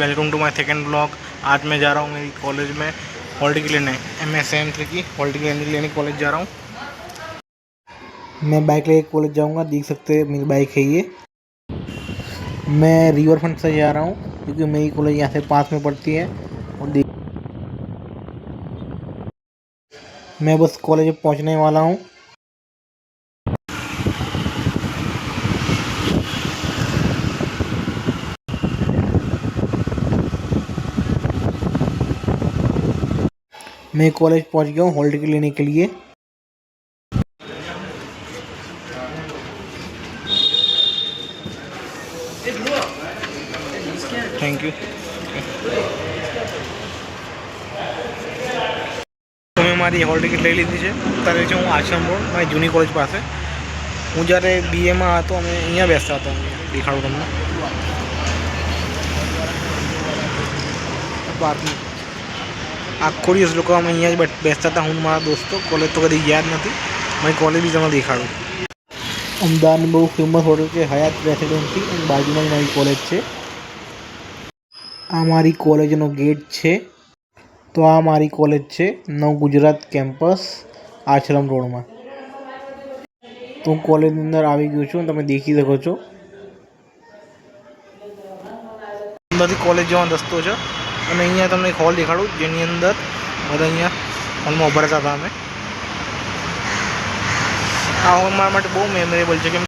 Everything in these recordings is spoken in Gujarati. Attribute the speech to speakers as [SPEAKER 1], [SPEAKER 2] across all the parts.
[SPEAKER 1] Welcome to my second blog. आज मैं जा रहा हूँ मेरी कॉलेज में हॉल टिकट लेने, MSM3 की हॉल टिकट लेने कॉलेज जा रहा हूँ। मैं बाइक लेके कॉलेज जाऊँगा, देख सकते हैं मेरी बाइक है ये। मैं रिवर फ्रंट से जा रहा हूँ क्योंकि मेरी कॉलेज यहाँ से पास में पड़ती है। और मैं बस कॉलेज में पहुँचने वाला हूँ। मैं कॉलेज पहुँच गया हूँ हॉल टिकट लेने के लिए। Thank you. तो मैं हमारी हॉल टिकट લઈ લીધી છે। અત્યારે છે હું આશ્રમ રોડ મારી જૂની કોલેજ પાસે। હું જ્યારે BAમાં હતો અમે અહીંયા બેસતા હતા। દેખાડું તમને પાર્કમાં આખો દિવસ લોકો અમે અહીંયા જ બેસતા હતા, હું મારા દોસ્તો। કોલેજ તો કદી યાદ નથી, મારી કોલેજ બી તમને દેખાડું। અમદાવાદની બહુ ફેમસ હોટલ છે હયાત રેસિડેન્સી, અને બાજુમાં જ મારી કોલેજ છે। આ મારી કોલેજનો ગેટ છે। તો આ મારી કોલેજ છે નવ ગુજરાત કેમ્પસ આશ્રમ રોડમાં। તો હું કોલેજની અંદર આવી ગયો છું, તમે દેખી શકો છો। અંદરથી કોલેજ જવાનો રસ્તો છે અને અહીંયા તમને એક હોલ દેખાડું જેની અંદર બધા અહીંયા હોલમાં ઉભા રહેતા હતા અમે। આ હોલ મારા માટે બહુ મેમરેબલ છે કેમ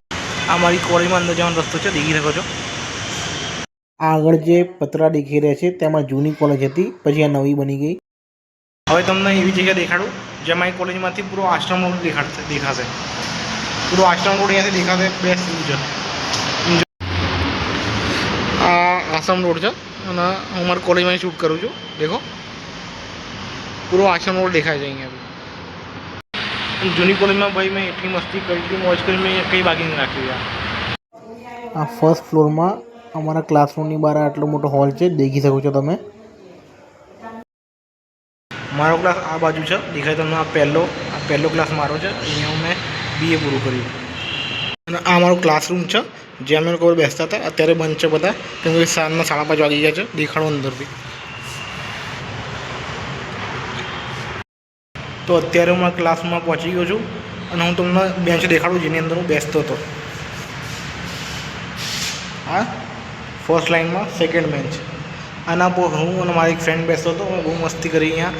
[SPEAKER 1] આ મારી કોલેજમાં અંદર જવાનો રસ્તો છે, દેખી શકો છો। આગળ જે પતરા દેખી રહ્યા છે તેમાં જૂની કોલેજ હતી, પછી આ નવી બની ગઈ। હવે તમને એવી જગ્યા દેખાડું જ્યાં મારી કોલેજમાંથી પૂરો આશ્રમ રોડ દેખાશે। પૂરો આશ્રમ રોડ અહીંયાથી દેખાશે। બેસ્ટ વ્યૂ છે। આ આશ્રમ રોડ છે અને હું મારી કોલેજમાં શૂટ કરું છું। દેખો પૂરો આશ્રમ રોડ દેખાય છે અહીંયાથી। જૂની કોલેજમાં ભાઈ મેં એટલી મસ્તી કરી, એટલી મોજ કરી, મેં કંઈ બાકી નહીં રાખ્યું યાર। આ ફર્સ્ટ ફ્લોરમાં અમારા ક્લાસરૂમની બહાર આટલો મોટો હોલ છે, દેખી શકો છો તમે। મારો ક્લાસ આ બાજુ છે, દેખાય તમને। આ પહેલો ક્લાસ મારો છે, અહીંયા મેં BA પૂરું કર્યું। અને આ મારો ક્લાસરૂમ છે જ્યાં અમે લોકો બેસતા હતા। અત્યારે બંધ છે બધા કેમ કે સાંજના 5:30 વાગી ગયા છે। દેખાડો અંદરથી। તો અત્યારે હું મારા ક્લાસમાં પહોંચી ગયો છું અને હું તમને બેન્ચ દેખાડું જેની અંદર હું બેસતો હતો। આ ફર્સ્ટ લાઇનમાં સેકન્ડ બેન્ચ। આના પર હું અને મારી એક ફ્રેન્ડ બેસતો હતો। અમે બહુ મસ્તી કરી અહીંયા।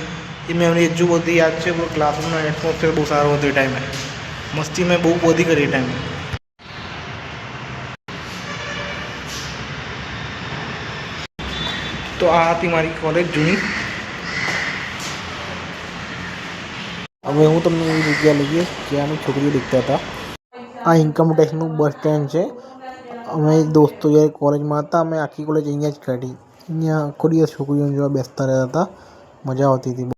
[SPEAKER 1] એ મેમરી હજુ બધી યાદ છે। પૂરો ક્લાસરૂમનો એટમોસ્ફિયર બહુ સારો હતો એ ટાઈમે। મસ્તી મેં બહુ બધી કરી એ ટાઈમે। તો આ હતી મારી કોલેજ જૂની। હવે હું તમને એવી જગ્યા લઈ જઈશ જ્યાં અમે છોકરીઓ દેખતા હતા। આ ઇન્કમ ટેક્સનું બસ સ્ટેન્ડ છે। અમે દોસ્તો જ્યારે કોલેજમાં હતા અમે આખી કોલેજ અહીંયા જ કાઢી। અહીંયા આખો દિવસ છોકરીઓ જોવા બેસતા રહેતા હતા, મજા આવતી હતી।